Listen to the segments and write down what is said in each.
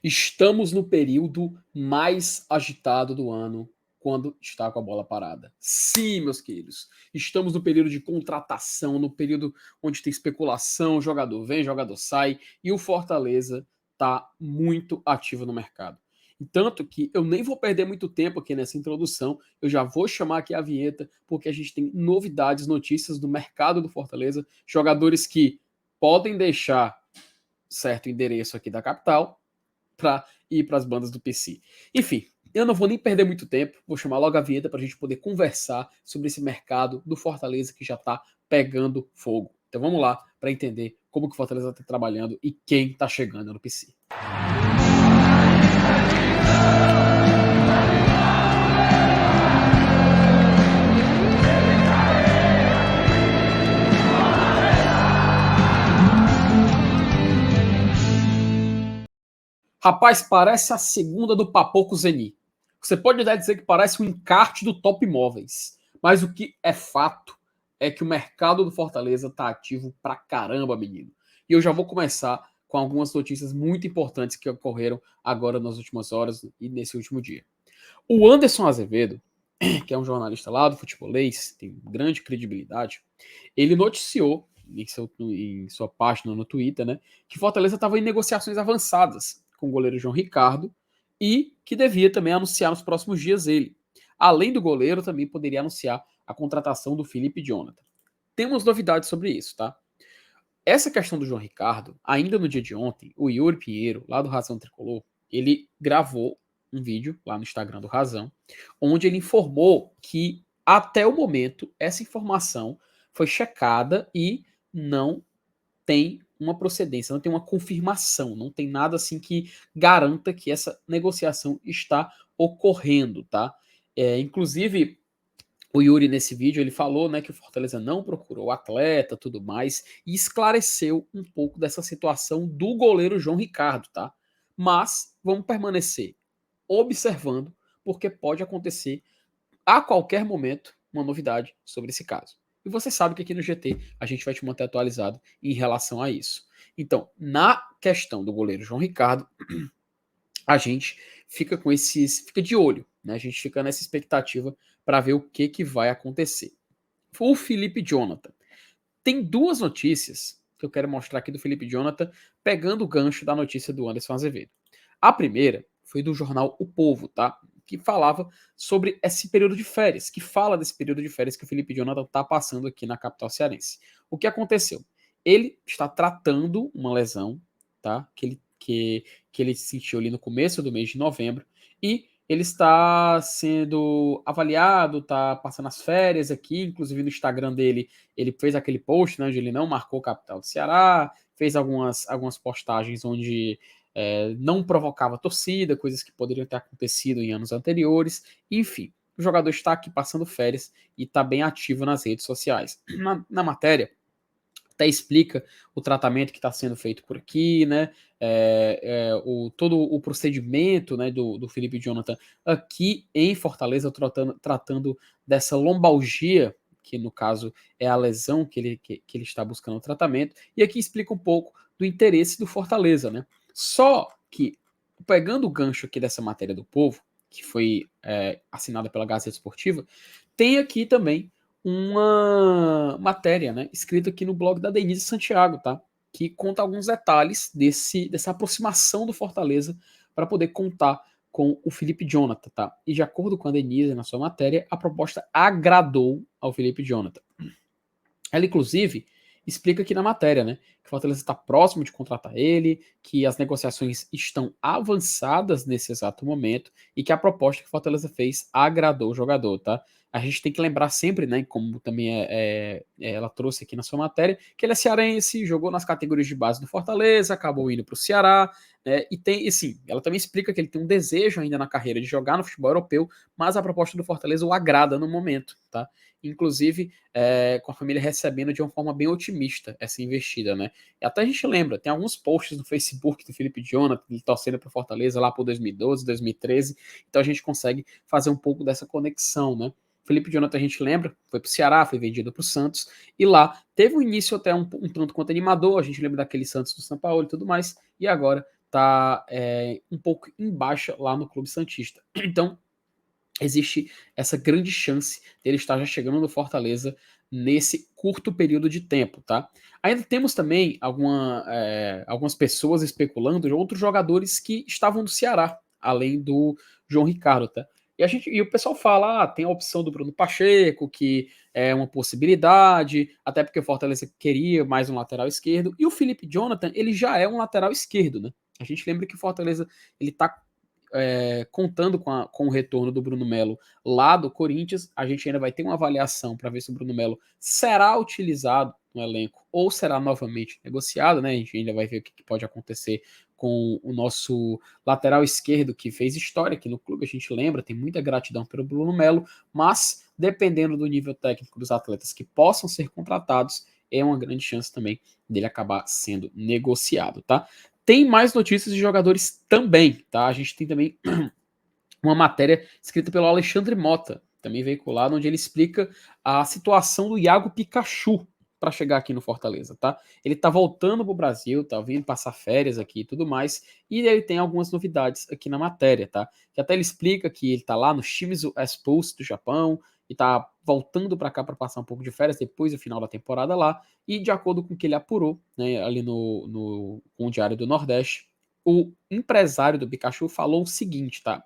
Estamos no período mais agitado do ano, quando está com a bola parada. Sim, meus queridos, estamos no período de contratação, no período onde tem especulação, jogador vem, jogador sai, e o Fortaleza está muito ativo no mercado. E tanto que eu nem vou perder muito tempo aqui nessa introdução, eu já vou chamar aqui a vinheta, porque a gente tem novidades, notícias do mercado do Fortaleza, jogadores que podem deixar certo endereço aqui da capital, para ir para as bandas do PC. Enfim, eu não vou nem perder muito tempo, vou chamar logo a vinheta para a gente poder conversar sobre esse mercado do Fortaleza que já está pegando fogo. Então vamos lá para entender como que o Fortaleza está trabalhando e quem está chegando no PC. Rapaz, parece a segunda do Papoco Zeni. Você pode até dizer que parece um encarte do Top Imóveis, mas o que é fato é que o mercado do Fortaleza está ativo pra caramba, menino. E eu já vou começar com algumas notícias muito importantes que ocorreram agora nas últimas horas e nesse último dia. O Anderson Azevedo, que é um jornalista lá do Futebolês, tem grande credibilidade, ele noticiou em sua página no Twitter, né, que Fortaleza estava em negociações avançadas com o goleiro João Ricardo e que devia também anunciar nos próximos dias ele. Além do goleiro, também poderia anunciar a contratação do Felipe Jonathan. Temos novidades sobre isso, tá? Essa questão do João Ricardo, ainda no dia de ontem, o Yuri Pinheiro, lá do Razão Tricolor, ele gravou um vídeo lá no Instagram do Razão, onde ele informou que até o momento essa informação foi checada e não tem uma procedência, não tem uma confirmação, não tem nada assim que garanta que essa negociação está ocorrendo, tá? Inclusive, o Yuri, nesse vídeo, ele falou, né, que o Fortaleza não procurou o atleta, tudo mais, e esclareceu um pouco dessa situação do goleiro João Ricardo, tá? Mas vamos permanecer observando, porque pode acontecer a qualquer momento uma novidade sobre esse caso. E você sabe que aqui no GT a gente vai te manter atualizado em relação a isso. Então, na questão do goleiro João Ricardo, a gente fica de olho, né? A gente fica nessa expectativa para ver o que vai acontecer. O Felipe Jonathan. Tem duas notícias que eu quero mostrar aqui do Felipe Jonathan, pegando o gancho da notícia do Anderson Azevedo. A primeira foi do jornal O Povo, tá? Que falava sobre esse período de férias, que fala desse período de férias que o Felipe Jonathan está passando aqui na capital cearense. O que aconteceu? Ele está tratando uma lesão, tá? Que ele sentiu ali no começo do mês de novembro e ele está sendo avaliado, está passando as férias aqui, inclusive no Instagram dele, ele fez aquele post, né, onde ele não marcou a capital do Ceará, fez algumas postagens onde não provocava torcida, coisas que poderiam ter acontecido em anos anteriores, enfim. O jogador está aqui passando férias e está bem ativo nas redes sociais. Na matéria, até explica o tratamento que está sendo feito por aqui, né? Todo o procedimento, né, do Felipe Jonathan aqui em Fortaleza, tratando dessa lombalgia, que no caso é a lesão que ele está buscando o tratamento, e aqui explica um pouco do interesse do Fortaleza, né? Só que, pegando o gancho aqui dessa matéria do Povo, que foi assinada pela Gazeta Esportiva, tem aqui também uma matéria, né, escrita aqui no blog da Denise Santiago, tá? Que conta alguns detalhes dessa aproximação do Fortaleza para poder contar com o Felipe Jonathan, tá? E de acordo com a Denise na sua matéria, a proposta agradou ao Felipe Jonathan. Ela, inclusive, explica aqui na matéria, né, que o Fortaleza está próximo de contratar ele, que as negociações estão avançadas nesse exato momento e que a proposta que o Fortaleza fez agradou o jogador, tá? A gente tem que lembrar sempre, né, como também ela trouxe aqui na sua matéria, que ele é cearense, jogou nas categorias de base do Fortaleza, acabou indo para o Ceará, né, e sim, ela também explica que ele tem um desejo ainda na carreira de jogar no futebol europeu, mas a proposta do Fortaleza o agrada no momento, tá? Inclusive, com a família recebendo de uma forma bem otimista essa investida, né? E até a gente lembra, tem alguns posts no Facebook do Felipe Jonathan, ele torcendo para Fortaleza lá por 2012, 2013, então a gente consegue fazer um pouco dessa conexão, né? Felipe Jonathan, a gente lembra, foi para o Ceará, foi vendido para o Santos, e lá teve um início até um tanto quanto animador, a gente lembra daquele Santos do São Paulo e tudo mais, e agora tá um pouco em baixa lá no Clube Santista. Então, existe essa grande chance dele estar já chegando no Fortaleza nesse curto período de tempo, tá? Ainda temos também algumas pessoas especulando de outros jogadores que estavam no Ceará, além do João Ricardo, tá? E o pessoal fala, tem a opção do Bruno Pacheco, que é uma possibilidade, até porque o Fortaleza queria mais um lateral esquerdo, e o Felipe Jonathan, ele já é um lateral esquerdo, né? A gente lembra que o Fortaleza, ele tá contando com o retorno do Bruno Melo lá do Corinthians. A gente ainda vai ter uma avaliação para ver se o Bruno Melo será utilizado no elenco ou será novamente negociado, né? A gente ainda vai ver o que pode acontecer com o nosso lateral esquerdo, que fez história aqui no clube, a gente lembra, tem muita gratidão pelo Bruno Melo, mas dependendo do nível técnico dos atletas que possam ser contratados, é uma grande chance também dele acabar sendo negociado, tá? Tem mais notícias de jogadores também, tá? A gente tem também uma matéria escrita pelo Alexandre Mota, também veiculada, onde ele explica a situação do Iago Pikachu para chegar aqui no Fortaleza, tá? Ele tá voltando pro Brasil, tá vindo passar férias aqui e tudo mais, e ele tem algumas novidades aqui na matéria, tá? Que até ele explica que ele tá lá no Shimizu S-Pulse do Japão e tá voltando para cá para passar um pouco de férias depois do final da temporada lá, e de acordo com o que ele apurou, né, ali com o Diário do Nordeste, o empresário do Pikachu falou o seguinte, tá?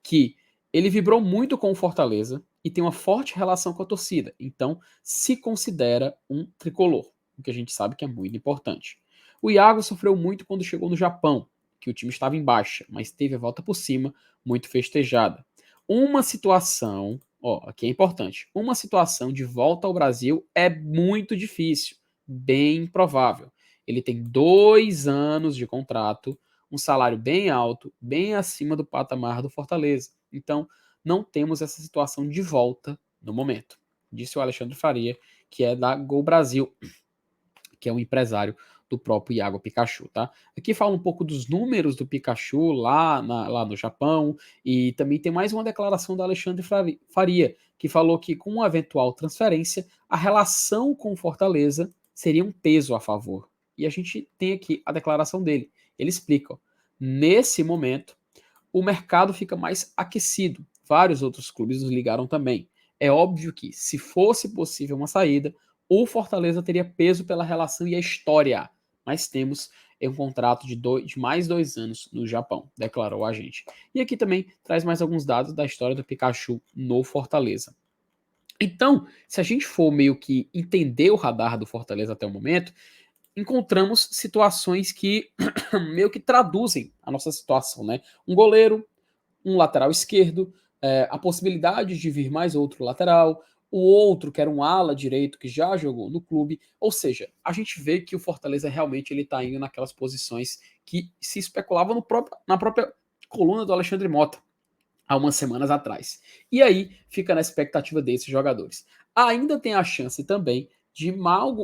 Que ele vibrou muito com o Fortaleza e tem uma forte relação com a torcida, então se considera um tricolor, o que a gente sabe que é muito importante. O Iago sofreu muito quando chegou no Japão, que o time estava em baixa, mas teve a volta por cima muito festejada. Uma situação, aqui é importante, uma situação de volta ao Brasil é muito difícil, bem improvável. Ele tem 2 anos de contrato, um salário bem alto, bem acima do patamar do Fortaleza. Então, não temos essa situação de volta no momento. Disse o Alexandre Faria, que é da Gol Brasil, que é um empresário do próprio Iago Pikachu, tá? Aqui fala um pouco dos números do Pikachu lá no Japão, e também tem mais uma declaração do Alexandre Faria, que falou que com uma eventual transferência, a relação com Fortaleza seria um peso a favor. E a gente tem aqui a declaração dele. Ele explica, nesse momento, o mercado fica mais aquecido. Vários outros clubes nos ligaram também. É óbvio que, se fosse possível uma saída, o Fortaleza teria peso pela relação e a história. Mas temos um contrato de mais 2 anos no Japão, declarou o agente. E aqui também traz mais alguns dados da história do Pikachu no Fortaleza. Então, se a gente for meio que entender o radar do Fortaleza até o momento, encontramos situações que meio que traduzem a nossa situação, né? Um goleiro, um lateral esquerdo, a possibilidade de vir mais outro lateral, o outro que era um ala direito que já jogou no clube, ou seja, a gente vê que o Fortaleza realmente ele está indo naquelas posições que se especulava na própria coluna do Alexandre Mota há umas semanas atrás. E aí fica na expectativa desses jogadores. Ainda tem a chance também de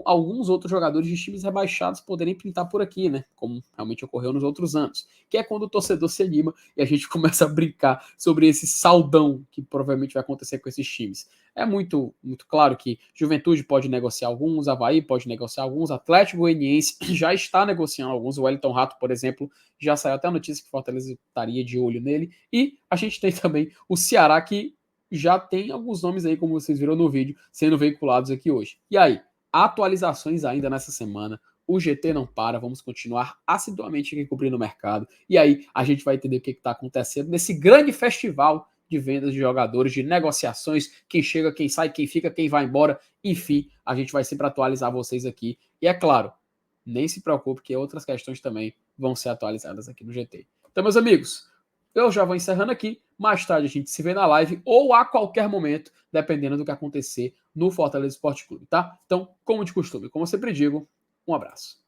alguns outros jogadores de times rebaixados poderem pintar por aqui, né? Como realmente ocorreu nos outros anos. Que é quando o torcedor se anima e a gente começa a brincar sobre esse saldão que provavelmente vai acontecer com esses times. É muito, muito claro que Juventude pode negociar alguns, Avaí pode negociar alguns, Atlético Goianiense já está negociando alguns, o Wellington Rato, por exemplo, já saiu até a notícia que o Fortaleza estaria de olho nele. E a gente tem também o Ceará, que já tem alguns nomes aí, como vocês viram no vídeo, sendo veiculados aqui hoje. E aí, atualizações ainda nessa semana. O GT não para, vamos continuar assiduamente aqui cobrindo o mercado. E aí a gente vai entender o que está acontecendo nesse grande festival de vendas de jogadores, de negociações, quem chega, quem sai, quem fica, quem vai embora. Enfim, a gente vai sempre atualizar vocês aqui. E é claro, nem se preocupe que outras questões também vão ser atualizadas aqui no GT. Então, meus amigos, eu já vou encerrando aqui. Mais tarde a gente se vê na live ou a qualquer momento, dependendo do que acontecer no Fortaleza Esporte Clube, tá? Então, como de costume, como eu sempre digo, um abraço.